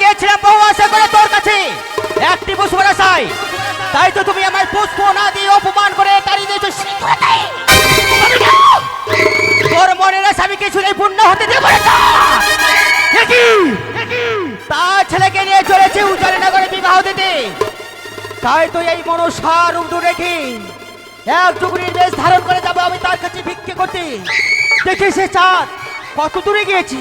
গিয়েছিলাম বহু আশা করে তোর কাছে একটি পুষ্প আশায়, তাই তো তুমি আমার পুষ্প না দিয়ে অপমান করে তাড়িয়ে দিয়েছো। তোর মনের আশা আমি কিছুতেই পূর্ণ হতে দেব না। তার ছেলেকে নিয়ে চলেছে উজানিনগরে বিবাহ দিতে, তাই তো এই মনসার রূপ রেখে এক যুগরীর বেশ ধারণ করে যাবো আমি তার কাছে ভিক্ষে করতে। দেখে সে চাঁদ কত দূরে গিয়েছি।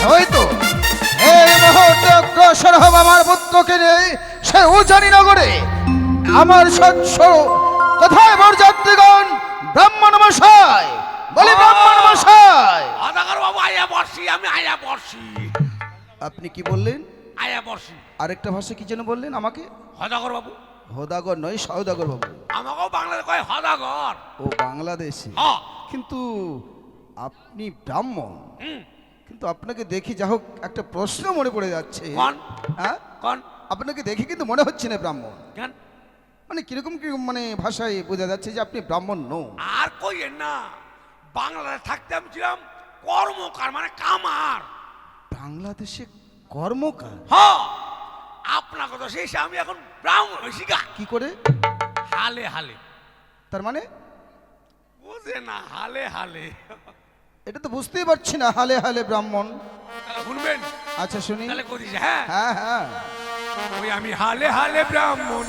হয়তো এই মুহূর্তে অগ্রসর হব আমার পুত্রকে নিয়ে সে উজানিনগরে। আমার সৎস কোথায় বরযাত্রীগণ? ব্রাহ্মণ মশাই, বলি ব্রাহ্মণ মশাই। অদাগর বাবু আয়া বর্ষি, আমি আয়া বর্ষি। আপনি কি বললেন? আয়া বর্ষি। আরেকটা ভাষা কি যেন বললেন আমাকে? হদাগর বাবু। হোদাগর নয়, সওদাগর বাবু। আমাকেও বাংলাতে কয় হদাগর। ও বাংলাদেশি। হ্যাঁ। কিন্তু আপনি ব্রাহ্মণ, হুম। কিন্তু আপনাকে দেখি যা হোক একটা প্রশ্ন মনে পড়ে যাচ্ছে। কোন? হ্যাঁ, কোন? আপনাকে দেখি কিন্তু মনে হচ্ছে না ব্রাহ্মণ। কেন? মানে কিরকম কিরকম মানে ভাষায় বোঝা যাচ্ছে যে আপনি ব্রাহ্মণ নন। আর কইয়েন না, বাংলাদেশে থাকতে আমি ছিলাম কর্মকার, মানে কামার। বাংলাদেশে কর্মকার? হ্যাঁ, আপনার কথা শেষ, আমি এখন ব্রাহ্মণ হয়েছি গা। কি করে? হালে হালে। তার মানে বুঝে না, হালে হালে। এটা তো বুঝতেই পারছি না, হালে হালে ব্রাহ্মণ। তাহলে শুনবেন? আচ্ছা শুনি। তাহলে কদিস, হ্যাঁ হ্যাঁ হ্যাঁ। ওই আমি হালে হালে ব্রাহ্মণ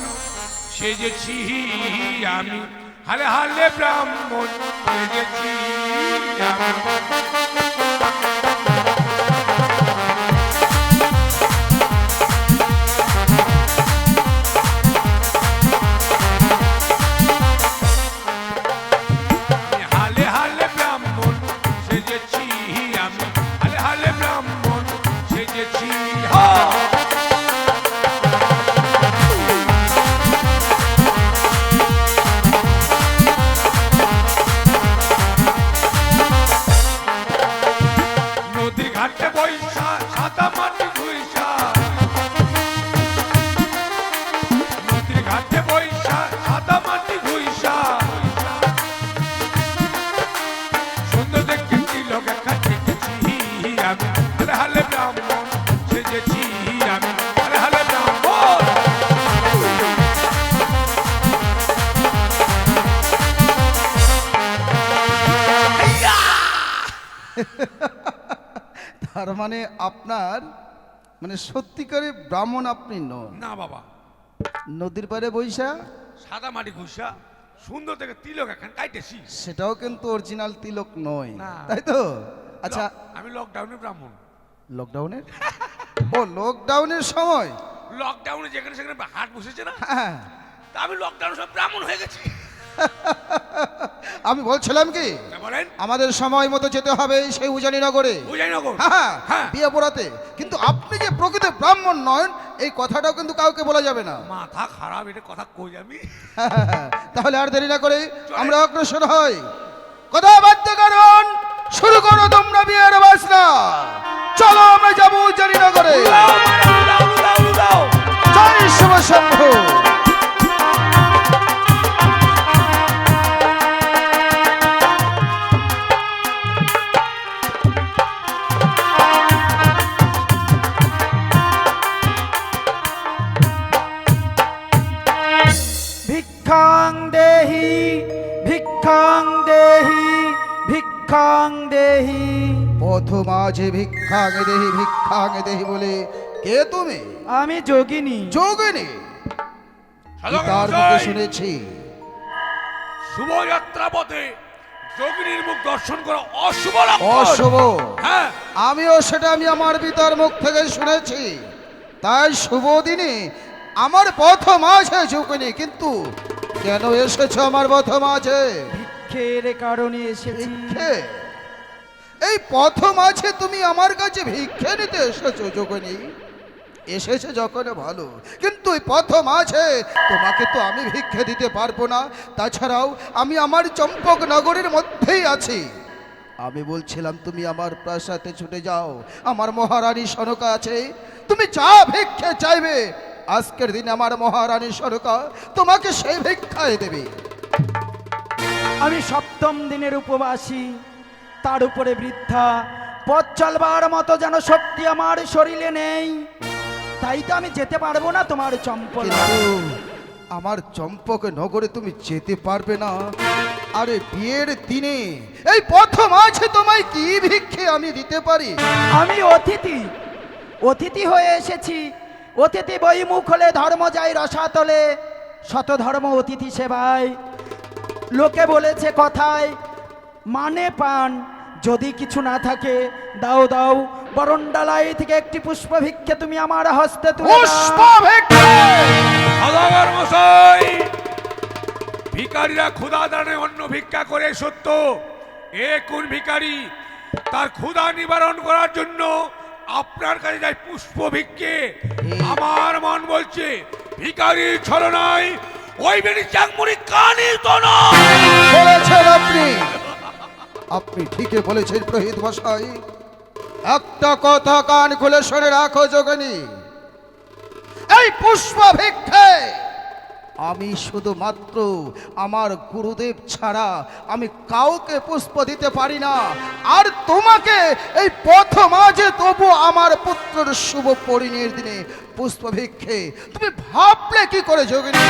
সেজেছি, আমি হালে হালে ব্রাহ্মণ সেজেছি আমি। হালে হালে ব্রাহ্মণ সেজেছি আমি, হালে হালে ব্রাহ্মণ সেজেছি। নদীর ঘাটে বৈশা সাদা মাটি ঘুইসা, নদীর ঘাটে বৈশা সাদা মাটি ঘুইসা, সুন্দর দেখে তিলক একা দেখেছি আমি, হালে হালে ব্রাহ্মণ সেজেছি আমি, হালে হালে ব্রাহ্মণ। তার মানে আপনার মানে সত্যিকারে ব্রাহ্মণ আপনি নন? না বাবা, নদীর পাড়ে বৈশা সাদা মাটি ঘুষা সুন্দর দেখে তিলক এখন কাইতেছি। সেটাও কিন্তু অরিজিনাল তিলক নয়, না। তাই তো? আচ্ছা, আমি লকডাউনে ব্রাহ্মণ। লকডাউনের? ও লকডাউনের সময়? লকডাউনে যেখানে সেখানে হাট বসেছে না, হ্যাঁ। তা আমি লকডাউনে সব ব্রাহ্মণ হয়ে গেছি। আমি বলছিলাম কি, বলেন। আমাদের সময় মতো যেতে হবে সেই উজানিনগরে। উজানিনগর? হ্যাঁ হ্যাঁ। বিয়ে পড়াতে। কিন্তু আপনি যে প্রকৃত ব্রাহ্মণ নন এই কথাটাও কিন্তু কাউকে বলা যাবে না। মাথা খারাপ, এটা কথা কই আমি। তাহলে আর দেরি না করে আমরা অগ্রসর হই। কথা বাধ্য কারণ শুরু করো তোমরা বিয়ের বাসনা। চলো আমরা যাবো উজানিনগরে। জয় শিব শম্ভু। ভিক্ষাং দেহি ভিক্ষাং দেহি ভিক্ষাং দেহি। পথ মাঝে ভিক্ষাঙ্গে দেহি ভিক্ষাঙ্গে দেহি বলে কে তুমি? আমি যোগিনী। যোগিনী? তার মুখে শুনেছি শুভযাত্রা পথে যোগিনীর মুখ দর্শন করা অশুভ লক্ষণ। অশুভ? হ্যাঁ, আমিও সেটা আমি আমার পিতার মুখ থেকে শুনেছি। তাই শুভ দিনে আমার পথ মাঝে যোগিনী। কিন্তু কেন এসেছো আমার পথ মাঝে? ভিক্ষের কারণে এসেছি। ভিক্ষে? এই পথ মাঝে তুমি আমার কাছে ভিক্ষে নিতে এসেছো যোগিনী? এসেছে যখন ভালো, কিন্তু কিন্তু ওই প্রথম আছে তোমাকে তো আমি ভিক্ষে দিতে পারবো না। তাছাড়াও আমি আমার চম্পক নগরের মধ্যেই আছি। আমি বলছিলাম তুমি আমার প্রাসাদে ছুটে যাও, আমার মহারানী সনকা আছে, তুমি যা ভিক্ষে চাইবে আজকের দিনে আমার মহারানী সনকা তোমাকে সেই ভিক্ষায় দেবে। আমি সপ্তম দিনের উপবাসী, তার উপরে বৃদ্ধা, পথ চলবার মতো যেন শক্তি আমার শরীরে নেই, তাই তো আমি যেতে পারবো না তোমার চম্পল। কিন্তু আমার চম্পক নগরে তুমি যেতে পারবে না। আরে বিয়ের দিনে এই প্রথম আছে, তোমায় কি ভিক্ষে আমি দিতে পারি? আমি অতিথি হয়ে এসেছি। অতিথি বইমুখ হলে ধর্ম যায় রসাতলে, শত ধর্ম অতিথি সেবায়। লোকে বলেছে কথায় মানে পান, যদি কিছু না থাকে দাও দাও, বরণডালাই থেকে একটি পুষ্প ভিক্ষে তুমি আমার হস্তে তুলে দাও। পুষ্প ভিক্ষে! সদাগর মশাই, ভিখারিরা ক্ষুধা দানে অন্ন ভিক্ষা করে সত্য, এ কোন ভিখারি? তার ক্ষুধা নিবারণ করার জন্য আপনার কাছে যাই পুষ্প ভিক্ষে। আমার মন বলছে ভিখারির ছলনায় ওই বেরি চাংমুড়ি কানি তো না। বলেছেন আপনি, আপনি ঠিকই বলেছেন প্রহিত মশাই। একটা কথা কান খুলে শুনে রাখো যোগিনী, এই পুষ্প ভিক্ষে আমি শুধুমাত্র আমার গুরুদেব ছাড়া আমি কাউকে পুষ্প দিতে পারি না। আর তোমাকে এই প্রথম আজে তবু আমার পুত্রের শুভ পরিণয়ের দিনে পুষ্প ভিক্ষে, তুমি ভাবলে কি করে যোগিনী?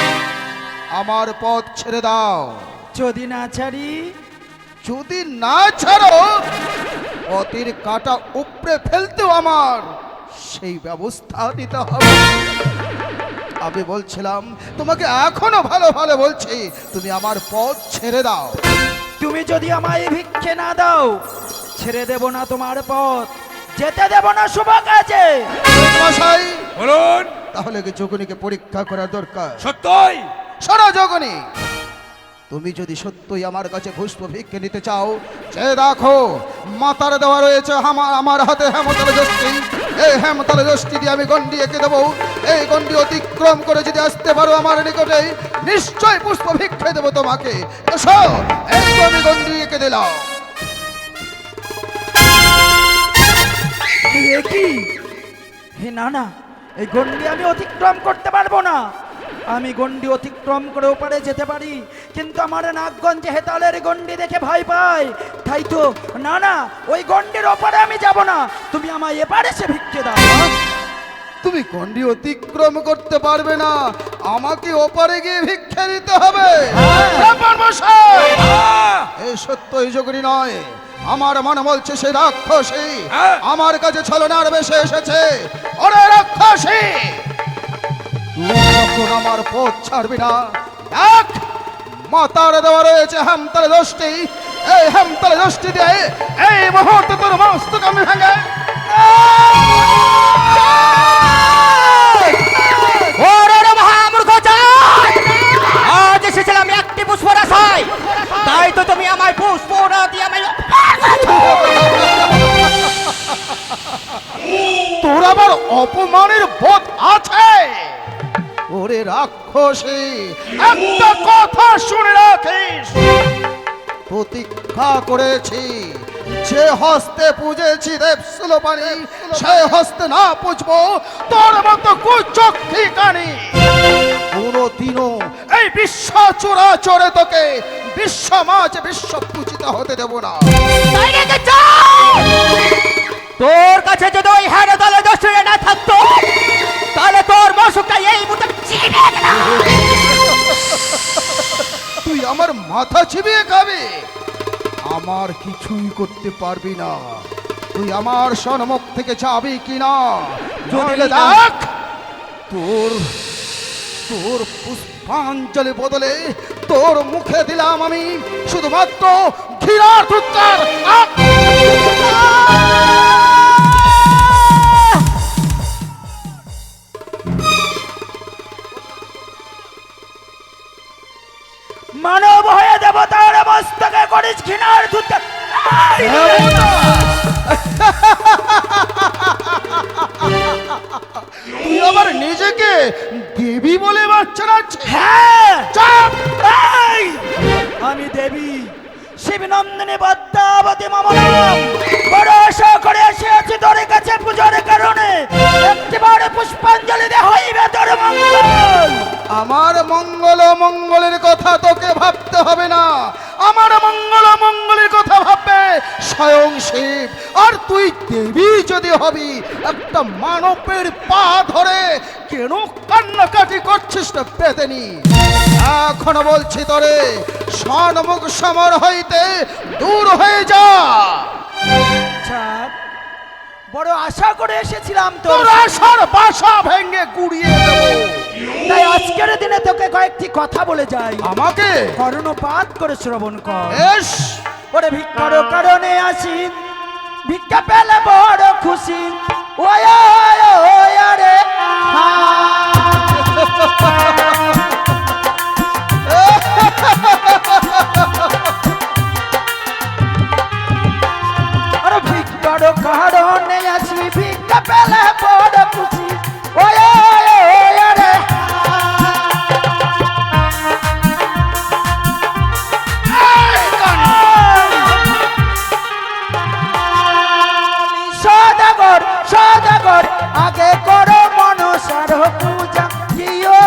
আমার পথ ছেড়ে দাও। যদি না ছাড়ি? যদি না ছাড়ো পথের কাটা উপড়ে ফেলতেও আমার সেই ব্যবস্থা নিতে হবে। আমি বলছিলাম তোমাকে এখনো ভালো ভালো বলছি, তুমি আমার পথ ছেড়ে দাও। তুমি যদি আমায় ভিক্ষে না দাও, ছেড়ে দেব না তোমার পথ, যেতে দেব না শুভ কাজে। মশাই বলুন। তাহলে কি যোগিনীকে পরীক্ষা করা দরকার? সত্যই? শোনো যোগিনী, তুমি যদি সত্যই আমার কাছে পুষ্প ভিক্ষে নিতে চাও, সে দেখো মাতার দেওয়া রয়েছে আমার হাতে হেমতাল যষ্টি। এই হেমতাল যষ্টি দিয়ে আমি গন্ডি এঁকে দেবো। এই গন্ডি অতিক্রম করে যদি আসতে পারো আমার নিকটে, নিশ্চয় পুষ্প ভিক্ষে দেবো তোমাকে। এসো, এই তো আমি গন্ডি এঁকে দিলাম। এ কি? হে না না, এই গণ্ডি আমি অতিক্রম করতে পারবো না। আমি গণ্ডি অতিক্রম করে ওপারে যেতে পারি, কিন্তু আমার নাগগঞ্জে হেতালের গণ্ডি দেখে ভয় পাই। তাই তো না না, ওই গণ্ডির ওপারে আমি যাব না, তুমি আমায় এপারে সে ভিক্ষে দাও। তুমি গন্ডি অতিক্রম করতে পারবে না, আমাকে ওপারে গিয়ে ভিক্ষা দিতে হবে। ব্রাহ্মণ মশাই, এই সত্যই যোগিনী নয়, আমার মনে বলছে সে রাক্ষসী আমার কাছে ছলনার বেশে এসেছে। ওরে রাক্ষসী, তুই যখন আমার পথ ছাড়বি না, দেখ মাতার দেওয়া রয়েছে হেমতালে দোষটি। এই হেমতালে দোষটি দিয়ে এই মুহূর্তে তোর মস্তক আমি ভেঙে আজ এসেছিলাম একটি পুষ্পর আশায়, তাই তো তুমি আমায় পুষ্প না দিয়ে আমায় তোর আবার অপমানের বোধ আছে? ওরে রাক্ষসী, একটা কথা শুনে রাখিস, প্রতীক্ষা করেছি, যে হস্তে পুজেছি দেব সুলোপানি, সে হস্তে না পুজবো তোর মতো কুচক্ষী কানি। কোনদিনও এই বিশ্ব চোরাচরে তোকে বিশ্ব মাঝে বিশ্ব পূজিত হতে দেব না। তোর কাছে যদি ওই হ্যাঁ দলে দোষ না থাকতো, তাহলে তোর মশুকটা এই মুহূর্তে চিবিয়ে দিতাম। তুই আমার মাথা চিবিয়ে খাবি, আমার কিছুই করতে পারবি না। তুই আমার সন্মুখ থেকে যাবি কিনা নইলে দেখ তোর তোর পুষ্পাঞ্জলি বদলে তোর মুখে দিলাম আমি শুধুমাত্র ঘৃণার ধুৎকার। মানব হয়ে দেবতার মস্তকে করিস ঘৃণার ধুৎকার। তুই আবার নিজেকে হচ্ছে না হচ্ছে? হ্যাঁ চুপ! এই! আমি দেবী শিবনন্দিনী পদ্মাবতী মামলাম বড় আশা করে এসেছি তোর কাছে পূজার কারণে একটিবার পুষ্পাঞ্জলি দে হইবে তোর মঙ্গল। আমার মঙ্গল মঙ্গলের কথা তোকে ভাবতে হবে না, আমার মঙ্গল মঙ্গলের কথা ভাববে স্বয়ং শিব। আর তুই দেবী যদি হবি, একটা মানবের পা ধরে কেন কান্নাকাটি করছিস না পেতেনি? এখন বলছি তোরে, সন্মুখ সমর হইতে দূর হয়ে যা। স্যার বড় আশা করে এসেছিলাম তোর আশার বাসা ভেঙে গুড়িয়ে দেবো। তাই আজকের দিনে তোকে কয়েকটি কথা বলে যাই, আমাকে কর্ণপাত করে শ্রবণ কর। এস ওরে ভিক্ষার কারণে আসি, ভিক্ষা পেলে বড় খুশি। ওয় ওয় ওয় রে আরে ভিক্ষার কারণে আসি, ভিক্ষা পেলে বড় খুশি। ওয় ওয় ওয় রে সদাগর সদাগর আগে করো মনসার পূজা। কি ওয়া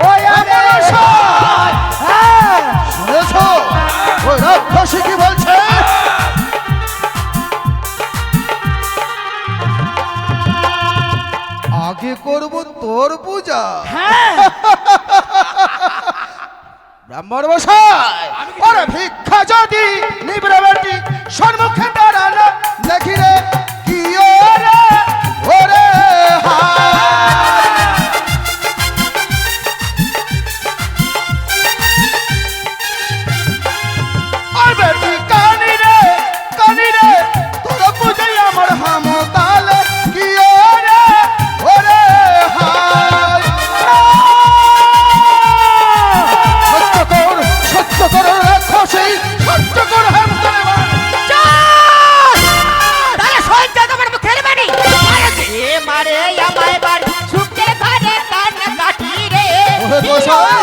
ওয়া রে হ্যাঁ শুনেছ ওই রাক্ষসী কি বলছে? আগে করব তোর পূজা? হ্যাঁ ব্রাহ্মণ মশাই, ওরে ভিক্ষা যদি নিবরে বেটি সম্মুখে দাঁড়ানো দেখি রে কি ওরে ওরে আর বেটি কানি রে তোর পূজাই আমার হামতালে কি ওরে ওরে হায়। সত্য কর রাক্ষসী, সত্য কর হামতালে তাহলে সহ্য তোমার মুখের বাণী মারে আমায় বার সুখে ঘরে কান কাটি রে। ওরে গোসাই,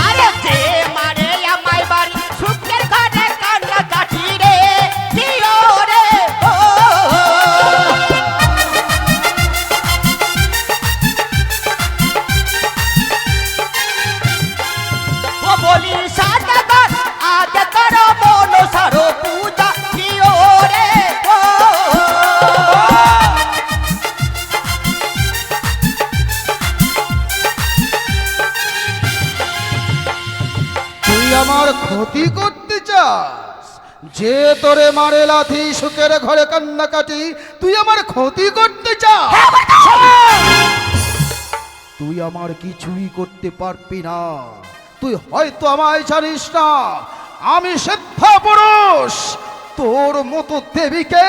আরে যে মারে আমায় বার সুখের ঘরে কান কাটি রে দিও রে ও বলি সাদাগর আগে করো মনসার পূজা। দিও রে তুই আমার ক্ষতি করতে চাস? যে তোরে মারে লাথি সুখের ঘরে কান্নাকাটি, তুই আমার ক্ষতি করতে চাস? তুই আমার কিছুই করতে পারবি না। তুই হয়তো আমায় জানিস না, আমি সিদ্ধ পুরুষ। তোর মতো দেবীকে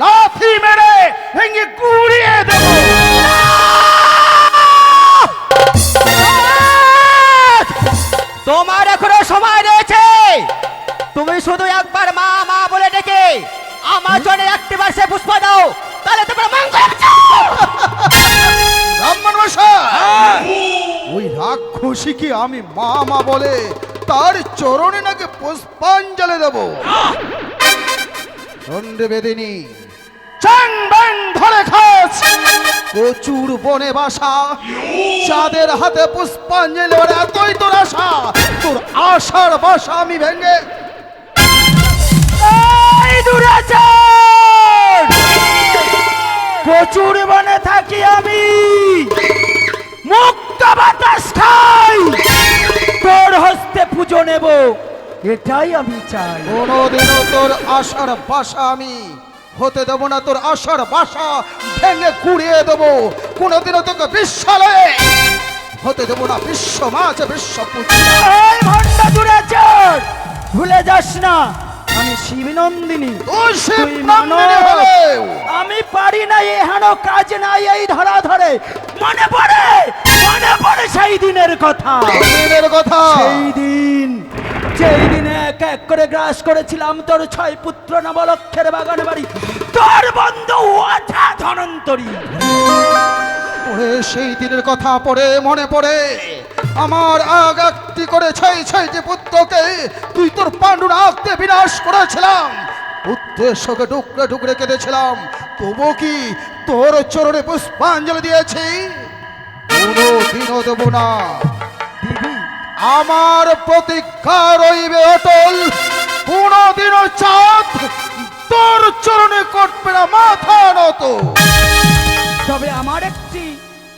লাথি মেরে ভেঙে গুড়িয়ে দেবো। তোমার এখনো সময় রয়েছে। তুমি শুধু একবার মা মা বলে ডেকে আমার জন্য একটিবার সে পুষ্প দাও, তাহলে তোমার মঙ্গল হবে। ব্রাহ্মণ মশাই, ওই রাক্ষসীকে আমি মা মা বলে তার চরণে নাকি পুষ্পাঞ্জলি দেব? দণ্ডে বেদিনী চাং বাং ধরে খাস, প্রচুর বনে বাসা, চাঁদের হাতে পুষ্পাঞ্জলি দেওয়ার এতই তোর আশা, তোর আশার বাসা আমি ভেঙে এই দুরাচার! প্রচুর বনে থাকি আমি, মুক্ত বাতাস খাই, তোর হস্তে পুজো নেব, এটাই আমি চাই। কোনোদিনও তোর আশার বাসা আমি হতে দেব না। তোর আশার বাসা ভেঙে কুড়িয়ে দেব। কোনোদিনও তোকে বিশ্বালয়ে হতে দেব না। বিশ্ব মাঝে বিশ্ব পূজা। এই ভণ্ড দুরাচার, ভুলে যাস না আমি শিবনন্দিনী। তুই শিব তুই নন্দিনী মানব। হলেও আমি পারি না এহেন কাজ নাই এই ধরা ধরে। মনে পড়ে সেই দিনের কথা, দিনের কথা সেই দিন যেই দিন এক এক এক করে গ্রাস করেছিলাম তোর 6 পুত্র নবলক্ষের বাগান বাড়ি, তোর বন্ধু ওঠা ধনন্তরী। ওরে সেই দিনের কথা পড়ে মনে পড়ে আমার আগাক্তি করে 6 পুত্রকে তুই তোর পাণ্ডুনাগতে বিনাশ করেছিলাম। পুত্রের শোকে টুকরে টুকরে কেঁদেছিলাম, তবু কি তোর চরণে পুষ্পাঞ্জলি দিয়েছি? কোনোদিনও দেব না। আমার প্রতিজ্ঞা রইবে অটল, কোনোদিনও চাঁদ তোর চরণে করবে না মাথা নত। তবে আমার একটি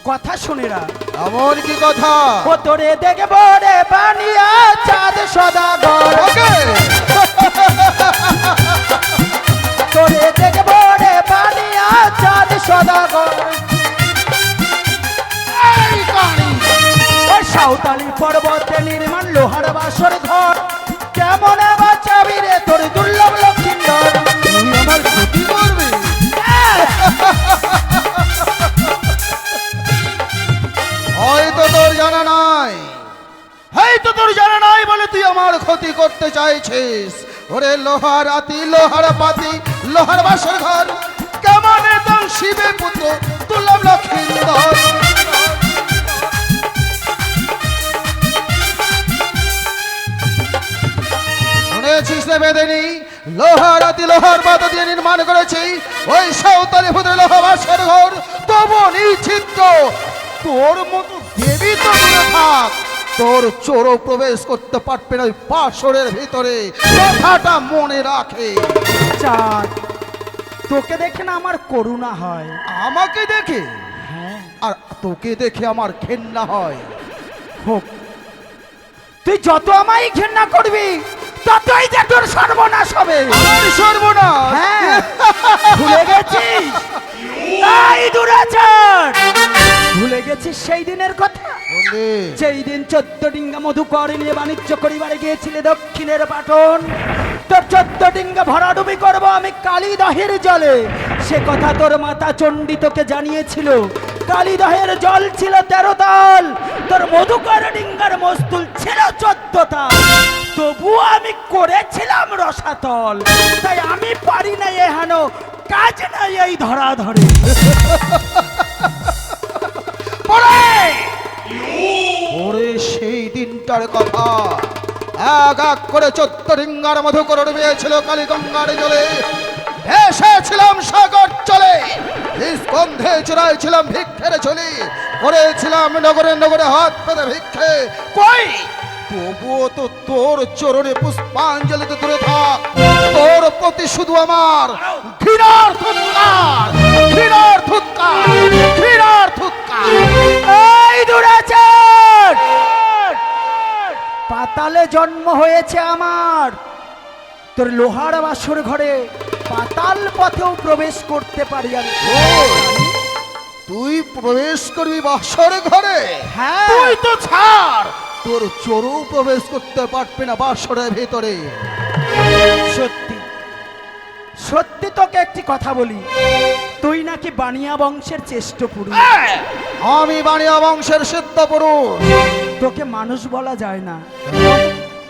কথা শুনেরা। এমন কি কথা? ও তোরে দেখব রে বানিয়া চাঁদ সদাগর, ওকে। তোরে দেখব রে বানিয়া চাঁদ সদাগর। এই কাহিনী। ও সাঁওতালি পর্বতে নির্মাণ লোহার বাসর ঘর, কেমন বাঁচাবি রে তোর দুর্লভ লক্ষিন্দর। তুই আমার ক্ষতি করবি? হয়তো তোর জানা নাই, হয়তো তোর জানা নাই বলে তুই আমার ক্ষতি করতে চাইছিস। ওরে লোহার আতি, লোহার পাতি, লোহার বাসর ঘর, কেমন একদম শিবের পুত্র দুর্লভ লক্ষিন্দর। শুনেছিস না বেদেনি, লোহার আতি লোহার পাতা দিয়ে নির্মাণ করেছি ওই সাঁওতালি পুত্র লোহা বাসর ঘর। তবু নিশ্চিত তোর মতো দেবী তো দূরে থাক, তোর চোরও প্রবেশ করতে পারবে না ওই বাসরের ভিতরে, কথাটা মনে রাখে। চাঁদ, তোকে দেখে না আমার করুণা হয়। আমাকে দেখে হ্যাঁ, আর তোকে দেখে আমার ঘেন্না হয়। হোক, তুই যত আমায় ঘেন্না করবি ততই যে তোর সর্বনাশ হবে। আমার সর্বনাশ। হ্যাঁ, ভুলে গেছিস? এই দুরাচার, ভুলে গেছিস সেই দিনের কথা? বলে, সেই দিন 14 ডিঙ্গা মধুকর নিয়ে বাণিজ্য করিবারে গিয়েছিলে দক্ষিণের পাটন। তোর 14 ডিঙ্গা ভরাডুবি করব আমি কালীদহের জলে, সে কথা তোর মাতা চণ্ডী তোকে জানিয়েছিল। কালীদহের জল ছিল 13 তাল, তোর মধুকর ডিঙ্গার মস্তুল ছিল 14 তাল, তবুও আমি করেছিলাম রসাতল। তাই আমি পারি না এহানো কাজ নাই এই ধরা ধরে। ওরে সেই দিনটার কথা, এক এক করে 14 ডিঙ্গার মধুকর ডুবিয়েছিল কালীগঙ্গার জলে। এসেছিলাম সাগর চলে, নিষ্কন্ধে চড়াইছিলাম ভিক্ষের ঝুলি, করেছিলাম নগরে নগরে হাত পেতে ভিক্ষে। কই তবুও তো তোর চরণে পুষ্পাঞ্জলিতে দূরে থাক, তোর প্রতি শুধু আমার ঘৃণার থুৎকার, ঘৃণার থুৎকার, ঘৃণার থুৎকার। এই দুরাচার, পাতালে জন্ম হয়েছে আমার, তোর লোহার বাসর ঘরে পাতাল পথেও প্রবেশ করতে পারি আমি। তুই প্রবেশ করবি বাসর ঘরে? হ্যাঁ। তুই তো ছাড়, তোর চোরও প্রবেশ করতে পারবে না বাসরের ভিতরে। সত্যি সত্যি তোকে একটি কথা বলি, তুই নাকি বানিয়া বংশের চেষ্ট পুরুষ। আমি বানিয়া বংশের সিদ্ধ পুরুষ। তোকে মানুষ বলা যায় না,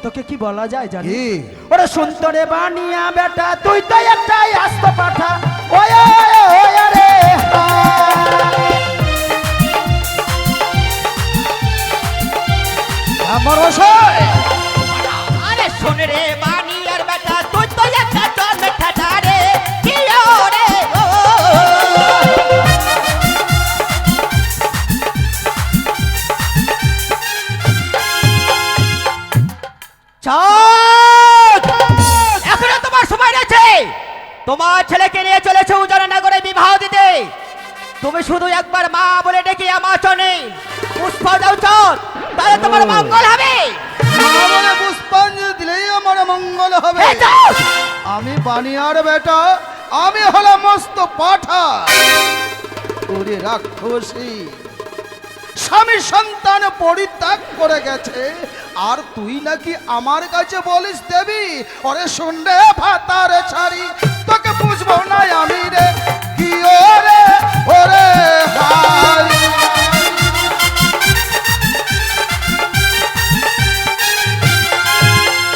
তোকে কি বলা যায় জানি? কি? ওরে সুন্দরে বানিয়া বেটা, তুই তো একটাই আস্ত পাঠা। ওয়া ওয়া রে আমার বসায় আরে শোন রে বানিয়ার বেটা, তুই তো একটা জন্মে ঠাটা রে, কি রে ও। চাঁদ, এখনো তোমার সময় রয়েছে। তোমার ছেলেকে নিয়ে চলেছে উজাননগরে বিবাহ দিতে। তুমি শুধু একবার মা বলে ডেকে আমার চনে পুষ্প দাও চাঁদ, তাহলে তোমার মঙ্গল হবে। আমার পুষ্পাঞ্জলি দিলেই আমার মঙ্গল হবে। এই চাঁদ, আমি বানিয়ার বেটা, আমি হলাম মস্ত পাঠা। ওরে রাক্ষসী, স্বামী সন্তান পরিত্যাগ করে গেছে, আর তুই নাকি আমার কাছে বলিস দেবী? ওরে শুনলে ভাতারে ছাড়ি, তোকে বুঝবো না আমি রে, কি ওরে ওরে হাই।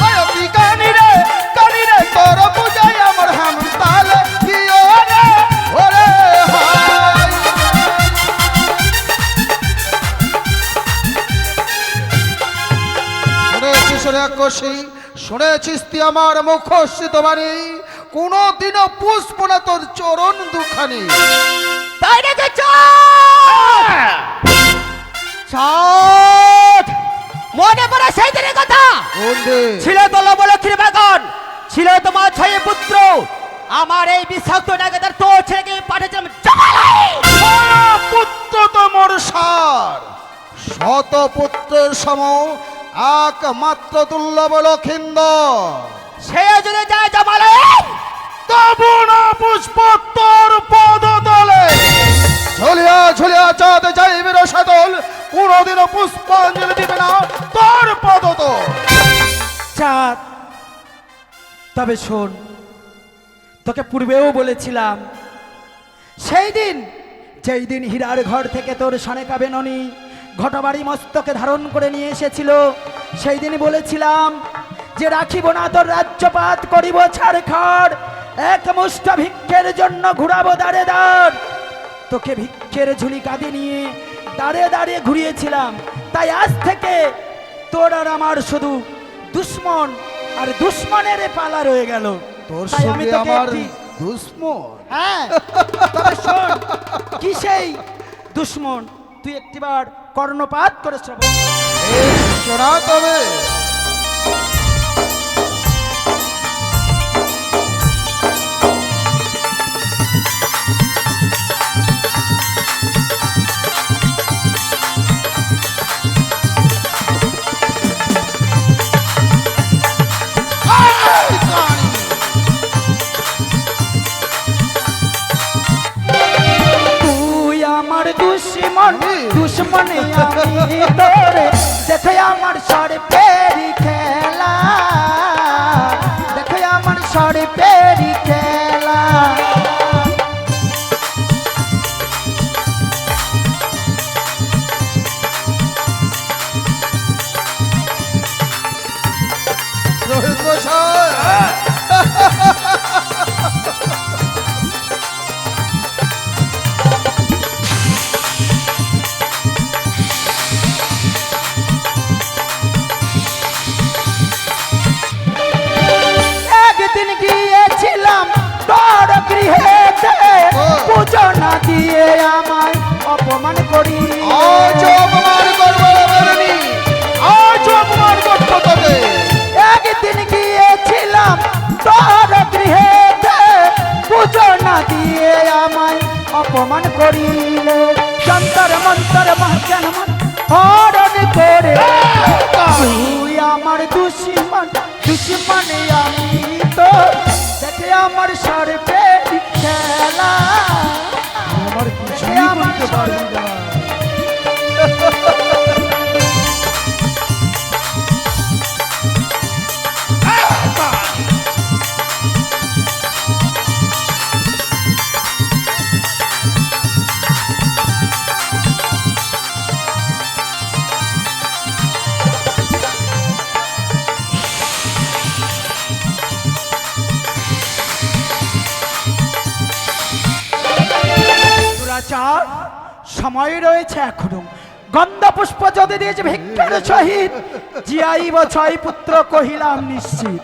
ওই অতিকানি বসে শুনেছিস তুই আমার মুখস্থিত বাণী, কোনোদিনও পুষ্প না তোর চরণ দুখানি। তাই নাকি চাঁদ? চাঁদ, মনে পড়ে সেই দিনের কথা? কোন দিন? ছিল তো লবলক্ষীর বাগান, ছিল তোমার 6 পুত্র। আমার এই বিষাক্ত নাগাদার তো ছেলেকে পাঠিয়েছিলাম জমালয়। পুত্র তোমর সার, শত পুত্রের সম একমাত্র দুর্লভ লক্ষিন্দর। সে যদি যায় জমালয়, তবু না পুষ্প তোর পদতলে ঝুলিয়া ঝুলিয়া চাঁদ যাইবে রসাদল, কোনোদিনও পুষ্পাঞ্জলি দিবে না তোর পদতল। চাঁদ, তবে শোন, তোকে পূর্বেও বলেছিলাম, সেই দিন যেই দিন হীরার ঘর থেকে তোর সনেকা বেননি ঘটবাড়ি মস্তকে ধারণ করে নিয়ে এসেছিল, সেই দিন বলেছিলাম যে রাখিব না তোর রাজ্যপাত, করিব ছাড়খাড়, এক মুষ্ট ভিক্ষের জন্য ঘুরাবো দাঁড়ে দাঁড়। তোকে ভিক্ষের ঝুলি কাঁধে নিয়ে দাঁড়ে দাঁড়িয়ে ঘুরিয়েছিলাম, তাই আজ থেকে তোর আর আমার শুধু দুশ্মন আর দুশ্মনের পালা রয়ে গেল। তোর তাই আমি সঙ্গে তোকে আমার একটি- দুশ্মন? হ্যাঁ, তবে শোন, কি সেই দুশ্মন, তুই একটিবার কর্ণপাত করে শ্রবণ কর। এই শোনা তবে তুই আমার দুশ্মন, দুশ্মনে আমি তোরে, দেখে আমার সরে পেরি খেলা, দেখে আমার সরে পেরি খেলা। রোহিত মশাই, একদিন গিয়েছিলাম তোর গৃহেতে, পুজো না দিয়ে আমায় অপমান করি। আজ অপমান করবো বেরোনি, আজ অপমান করবো তোকে। একদিন গিয়েছিলাম তোর গৃহেতে, পুজো না দিয়ে আমায় অপমান করিলে, যন্তর মন্তর মহাজ্ঞান হরণ করে। তুই আমার দুশ্মন, দুশ্মনে আমি তো, দেখে আমার সর্বে খেলা, আমার দেখে কিছুই আমার করতে পারবি না। দুরাচার, সময় রয়েছে এখনো। গন্ধ পুষ্প যদি দিয়েছে ভিক্ষার সহিত, জিয়াইব 6 পুত্র কহিলাম নিশ্চিত।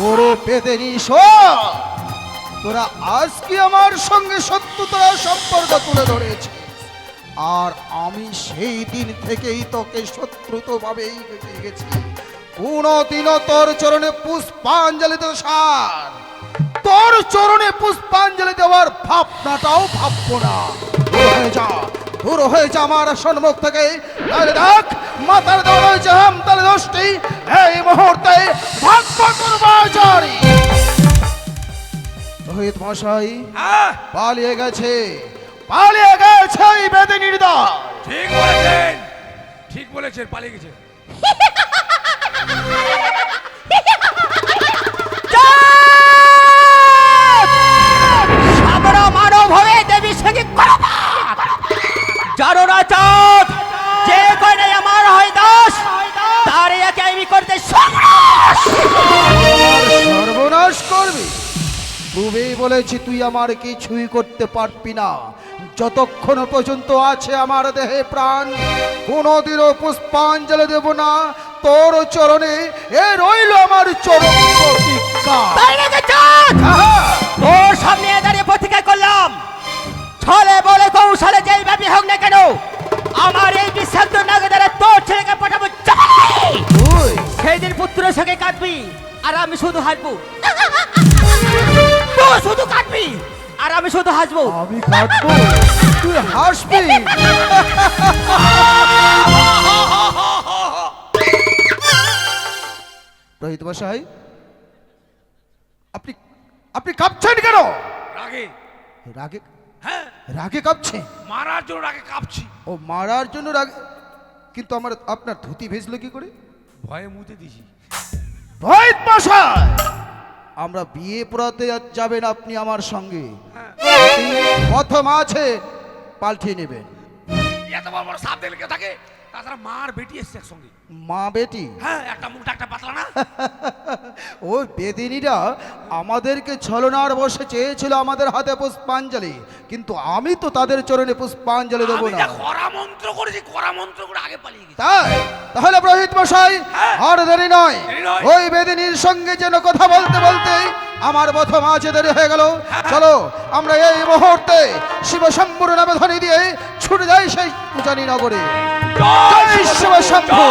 ওরে পেদেনি তোরা আজকে আমার সঙ্গে শত্রুতার সম্পর্ক তুলে ধরেছে, আর আমি সেই দিন থেকেই তোকে শত্রুত ভাবেই বেঁচে গেছি। কোনদিনও তোর চরণে পুষ্পাঞ্জলি তো সার, তোর চরণে পুষ্পাঞ্জলি দেওয়ার ভাবনাটাও ভাববো না। দূর হয়ে যা, দূর হয়ে যা আমার সম্মুখ থেকে। তাহলে দেখ, মাথার দেওয়া রয়েছে হামতালে দোষটি, এই মুহূর্তে ভাগ্য করবাচারী রোহিত মশাই হ্যাঁ, পালিয়ে গেছে, পালিয়ে গেছে এই বেদিনীর দল। ঠিক বলেছেন, ঠিক বলেছেন, পালিয়ে গেছে। সাবরা মানব হয়ে দেবী সঙ্গে জানো না চাঁদ, যে কয়টাই আমার হয় দাস, তার একে আমি করতে সর্বনাশ। আর সর্বনাশ করবি? পূর্বেই বলেছি তুই আমার কিছুই করতে পারবি না। যতক্ষণ পর্যন্ত আছে আমার দেহে প্রাণ কোনোদিনও পুষ্পাঞ্জলি দেব না তোর চরণে। এ রইল আমার চরণ প্রতিজ্ঞা। তাই নাকি চাঁদ? হ্যাঁ। তোর সামনে দাঁড়িয়ে প্রতিজ্ঞা করলাম, ছলে বলে কৌশলে যেই ব্যাপী হোক না কেন, আমার এই বিষাক্ত নাগে দ্বারা তোর ছেলেকে পাঠাবো চাই। তুই সেই দিন পুত্রের সঙ্গে কাঁদবি আর আমি শুধু হাসবো, তুই শুধু কাঁদবি আর আমি শুধু হাসবো। আমি কাঁদবো তুই হাসবি। রোহিত মশাই, আপনি আপনি কাঁপছেন কেন? রাগে, রাগে হ্যাঁ, রাগে কাঁপছে? মারার জন্য রাগে কাঁপছি। ও মারার জন্য রাগে? কিন্তু আমার আপনার ধুতি ভেজলো কি করে? ভয়ে মুতে দিছি। রোহিত মশাই, আমরা বিয়ে পড়াতে যাবেন আপনি আমার সঙ্গে। প্রথম আছে পাল্টিয়ে নেবেন। এত বড় বড় সাপ দেখলে কেউ থাকে? তাছাড়া মার বেটি এসছে একসঙ্গে। মা বেটি হ্যাঁ, একটা মুখটা একটা পাতলা না। ও বেদিনীরা আমাদেরকে ছলনার বসে চেয়েছিল আমাদের হাতে পুষ্পাঞ্জলি, কিন্তু আমি তো তাদের চরণে পুষ্পাঞ্জলি দেবো আমি না। যা করা মন্ত্র করেছি, করা মন্ত্র করে আগে পালিয়ে গেছি। তাই তাহলে পুরোহিত মশাই হ্যাঁ। আর দেরি নয়, দেরি নয়। ওই বেদিনীর সঙ্গে যেন কথা বলতে বলতে আমার প্রথম আছে দেরি হয়ে গেল। চলো আমরা এই মুহূর্তে শিব শম্ভুর নামে ধ্বনি দিয়ে ছুটে যাই সেই উজানি নগরে। জয় শিব শম্ভু।